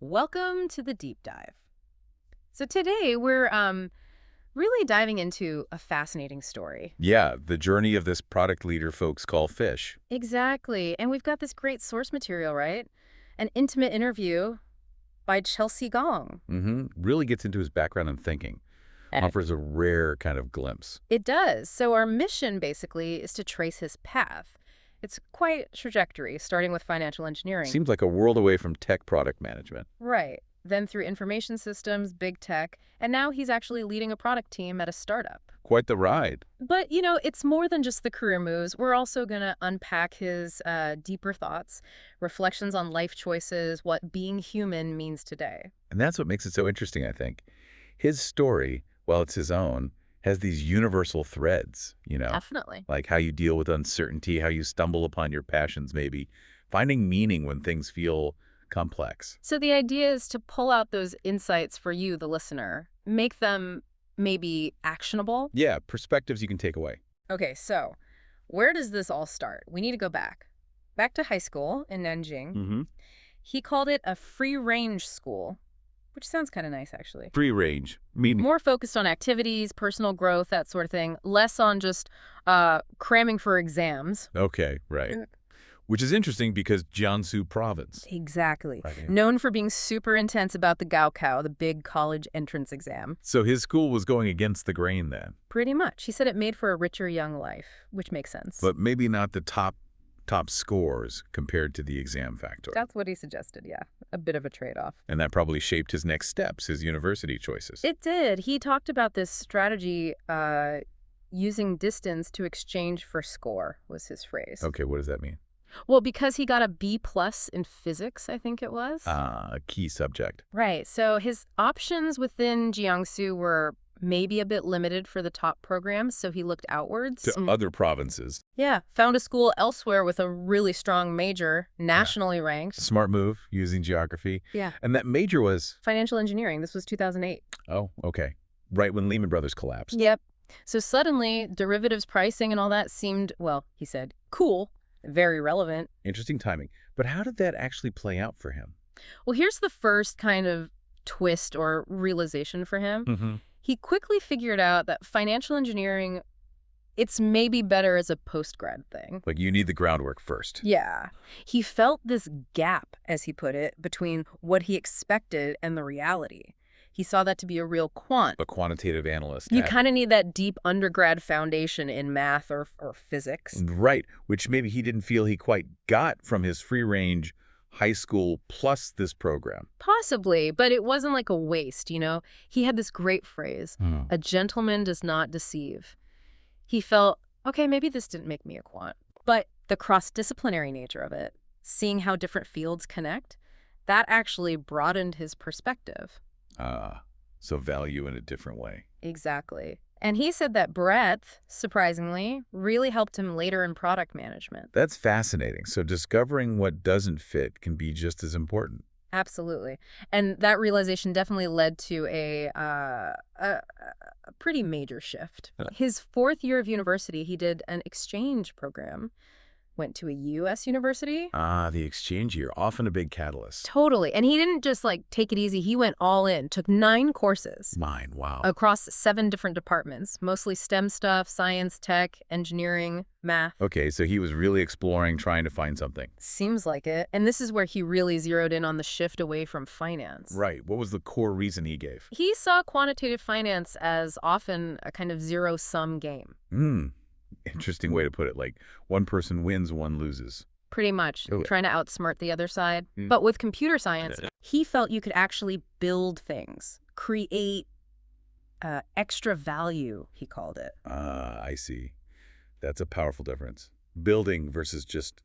Welcome to the deep dive. So today we're really diving into a fascinating story. Yeah, the journey of this product leader folks call fish. Exactly. And we've got this great source material, right? An intimate interview by Chelsea Gong. Really gets into his background and thinking. And Offers a rare kind of glimpse. it does. So our mission basically is to trace his path. It's quite a trajectory, starting with financial engineering. Seems like a world away from tech product management. Right. Then through information systems, big tech, and now he's actually leading a product team at a startup. Quite the ride. But, it's more than just the career moves. We're also going to unpack his deeper thoughts, reflections on life choices, what being human means today. And that's what makes it so interesting, I think. His story, while it's his own, has these universal threads, Definitely. like how you deal with uncertainty, how you stumble upon your passions maybe, finding meaning when things feel complex. So the idea is to pull out those insights for you, the listener, make them maybe actionable. Yeah, perspectives you can take away. Okay, so where does this all start? We need to go back to high school in Nanjing. He called it a free-range school, which sounds kind of nice, actually. Free range, meaning More focused on activities, personal growth, that sort of thing. Less on just cramming for exams. Okay, right. Which is interesting because Jiangsu province. Exactly. Right. Known for being super intense about the Gaokao, the big college entrance exam. So his school was going against the grain then, Pretty much. He said it made for a richer young life, which makes sense. but maybe not the top scores compared to the exam factor. That's what he suggested, yeah. A bit of a trade-off. And that probably shaped his next steps, his university choices. It did. He talked about this strategy, using distance to exchange for score, was his phrase. Okay, what does that mean? Well, because he got a B+ in physics, I think it was. A key subject. Right. So his options within Jiangsu were maybe a bit limited for the top programs, so he looked outwards. To other provinces. Yeah. Found a school elsewhere with a really strong major, nationally ranked. Smart move, using geography. Yeah. And that major was, Financial engineering. This was 2008. oh, okay, right when Lehman Brothers collapsed. Yep. So suddenly, derivatives pricing and all that seemed, well, he said, cool, very relevant. Interesting timing. But how did that actually play out for him? Well, here's the first kind of twist or realization for him. He quickly figured out that financial engineering, it's maybe better as a post-grad thing. Like you need the groundwork first. Yeah. He felt this gap, as he put it, between what he expected and the reality. He saw that to be a real quant. A quantitative analyst. You kind of need that deep undergrad foundation in math or physics. Right, which maybe he didn't feel he quite got from his free-range high school plus this program. Possibly, but it wasn't like a waste, He had this great phrase, a gentleman does not deceive. He felt, okay, maybe this didn't make me a quant. But the cross-disciplinary nature of it, seeing how different fields connect, that actually broadened his perspective. So value in a different way. Exactly. And he said that breadth, surprisingly, really helped him later in product management. That's fascinating. So discovering what doesn't fit can be just as important. Absolutely. And that realization definitely led to a pretty major shift. His fourth year of university, he did an exchange program, went to a U.S. university. The exchange year, often a big catalyst. Totally. And he didn't just take it easy. He went all in, took 9 courses. Wow. Across 7 different departments, mostly STEM stuff, science, tech, engineering, math. Okay, so he was really exploring, trying to find something. Seems like it. And this is where he really zeroed in on the shift away from finance. Right. What was the core reason he gave? He saw quantitative finance as often a kind of zero-sum game. Interesting way to put it. Like one person wins, one loses. Pretty much. Oh. Trying to outsmart the other side. But with computer science, he felt you could actually build things, create extra value, he called it. I see. That's a powerful difference. Building versus just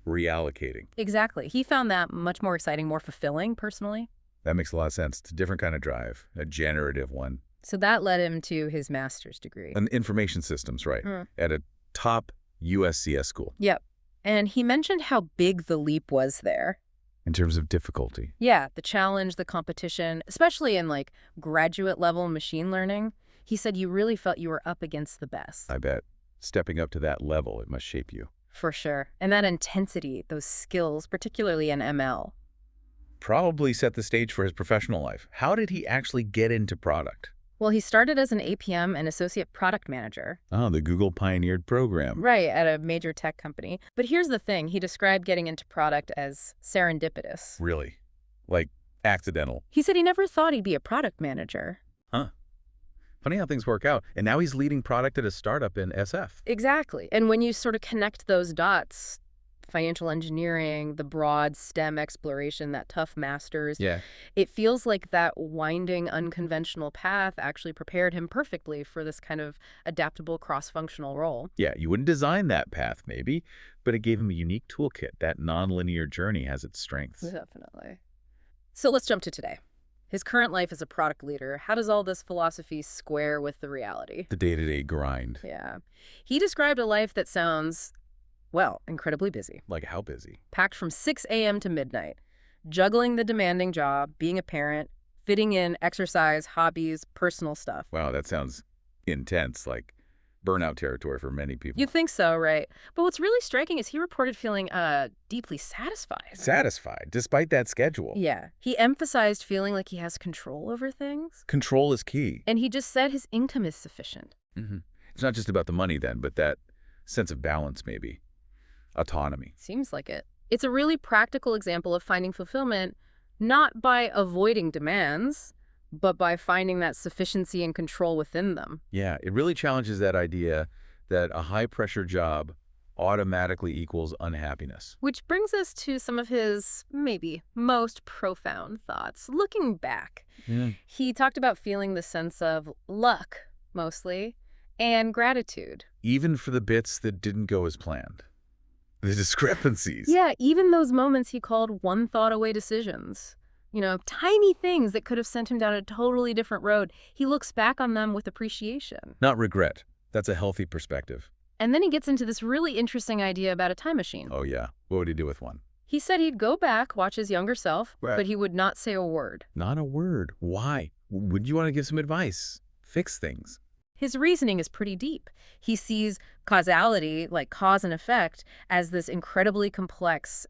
reallocating. Exactly. He found that much more exciting, more fulfilling, personally. That makes a lot of sense. It's a different kind of drive, a generative one. So that led him to his master's degree. And information systems, right, at a top USCS school. Yep. And he mentioned how big the leap was there. In terms of difficulty. Yeah, the challenge, the competition, especially in graduate level machine learning. He said you really felt you were up against the best. I bet. Stepping up to that level, it must shape you. For sure. And that intensity, those skills, particularly in ML. probably set the stage for his professional life. How did he actually get into product? Well, he started as an APM and associate product manager. Oh, the Google pioneered program. Right, at a major tech company. But here's the thing. He described getting into product as serendipitous. Really? Like accidental? He said he never thought he'd be a product manager. Huh. Funny how things work out. And now he's leading product at a startup in SF. Exactly. And when you sort of connect those dots, financial engineering, the broad STEM exploration, that tough masters, Yeah. it feels like that winding, unconventional path actually prepared him perfectly for this kind of adaptable cross-functional role. Yeah, you wouldn't design that path, maybe, but it gave him a unique toolkit. That nonlinear journey has its strengths. Definitely. So let's jump to today. His current life as a product leader, how does all this philosophy square with the reality? The day-to-day grind. Yeah. He described a life that sounds, well, incredibly busy. Like how busy? Packed from 6 a.m. to midnight, juggling the demanding job, being a parent, fitting in exercise, hobbies, personal stuff. Wow, that sounds intense, like burnout territory for many people. You think so, right? But what's really striking is he reported feeling deeply satisfied. Satisfied, despite that schedule. Yeah. He emphasized feeling like he has control over things. Control is key. And he just said his income is sufficient. It's not just about the money then, but that sense of balance maybe. Autonomy. Seems like it. It's a really practical example of finding fulfillment, not by avoiding demands, but by finding that sufficiency and control within them. Yeah, it really challenges that idea that a high-pressure job automatically equals unhappiness. Which brings us to some of his, maybe, most profound thoughts. Looking back, he talked about feeling the sense of luck, mostly, and gratitude. Even for the bits that didn't go as planned. The discrepancies. Yeah, even those moments he called one-thought-away decisions. You know, tiny things that could have sent him down a totally different road. He looks back on them with appreciation. Not regret. That's a healthy perspective. And then he gets into this really interesting idea about a time machine. Oh, yeah. What would he do with one? He said he'd go back, watch his younger self, Right. but he would not say a word. Not a word. Why? Would you want to give some advice? Fix things. His reasoning is pretty deep. He sees causality, like cause and effect, as this incredibly complex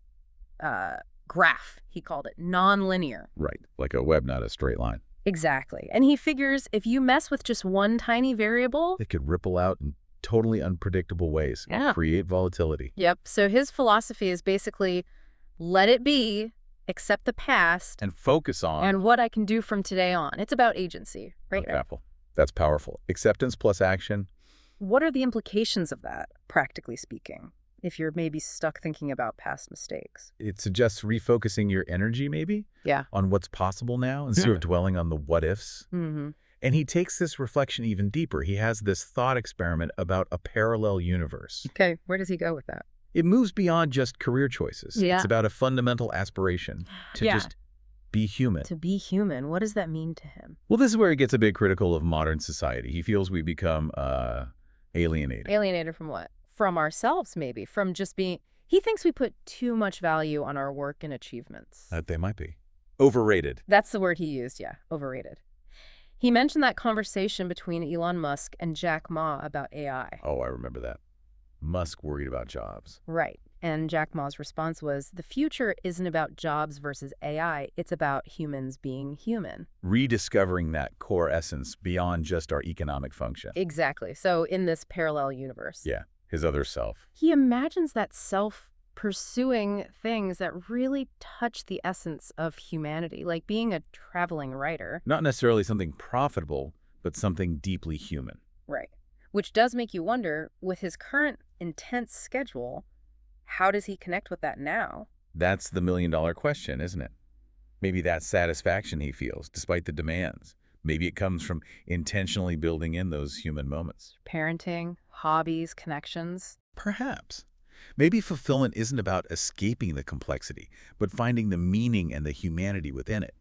graph, he called it, non-linear. Right. Like a web, not a straight line. Exactly. And he figures if you mess with just one tiny variable... It could ripple out in totally unpredictable ways. Yeah. Create volatility. Yep. So his philosophy is basically, let it be, accept the past, And focus on... and what I can do from today on. It's about agency, right? Apple. That's powerful. Acceptance plus action. What are the implications of that, practically speaking, if you're maybe stuck thinking about past mistakes? It suggests refocusing your energy, maybe, Yeah. on what's possible now instead of dwelling on the what-ifs. Mm-hmm. And he takes this reflection even deeper. He has this thought experiment about a parallel universe. Okay, where does he go with that? It moves beyond just career choices. Yeah. It's about a fundamental aspiration to Yeah. just be human. To be human, what does that mean to him? Well, this is where he gets a bit critical of modern society. He feels we become alienated. Alienated from what? From ourselves, maybe. From just being... He thinks we put too much value on our work and achievements. They might be. Overrated. That's the word he used, yeah. Overrated. He mentioned that conversation between Elon Musk and Jack Ma about AI. Oh, I remember that. Musk worried about jobs. Right. And Jack Ma's response was, the future isn't about jobs versus AI. It's about humans being human. Rediscovering that core essence beyond just our economic function. Exactly. So in this parallel universe. Yeah, his other self. He imagines that self pursuing things that really touch the essence of humanity, like being a traveling writer. Not necessarily something profitable, but something deeply human. Right. Which does make you wonder, with his current intense schedule, how does he connect with that now? That's the million-dollar question, isn't it? Maybe that satisfaction he feels, despite the demands. Maybe it comes from intentionally building in those human moments. Parenting, hobbies, connections. Perhaps. Maybe fulfillment isn't about escaping the complexity, but finding the meaning and the humanity within it.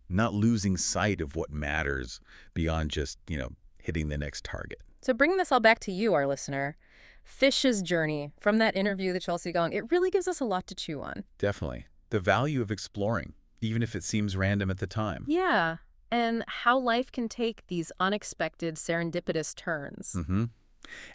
Not losing sight of what matters beyond just, hitting the next target. So bringing this all back to you, our listener, Fish's journey from that interview that Chelsea Gong, it really gives us a lot to chew on. Definitely. The value of exploring, even if it seems random at the time. Yeah, and how life can take these unexpected serendipitous turns. Mm-hmm.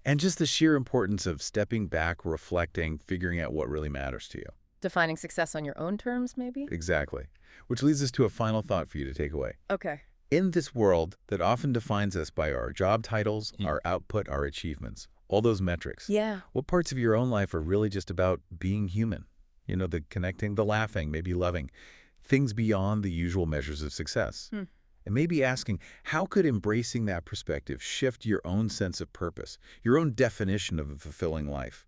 And just the sheer importance of stepping back, reflecting, figuring out what really matters to you. Defining success on your own terms, maybe? Exactly. Which leads us to a final thought for you to take away. Okay. In this world that often defines us by our job titles, our output, our achievements, all those metrics, Yeah. what parts of your own life are really just about being human? The connecting, the laughing, maybe loving, things beyond the usual measures of success. And maybe asking, how could embracing that perspective shift your own sense of purpose, your own definition of a fulfilling life?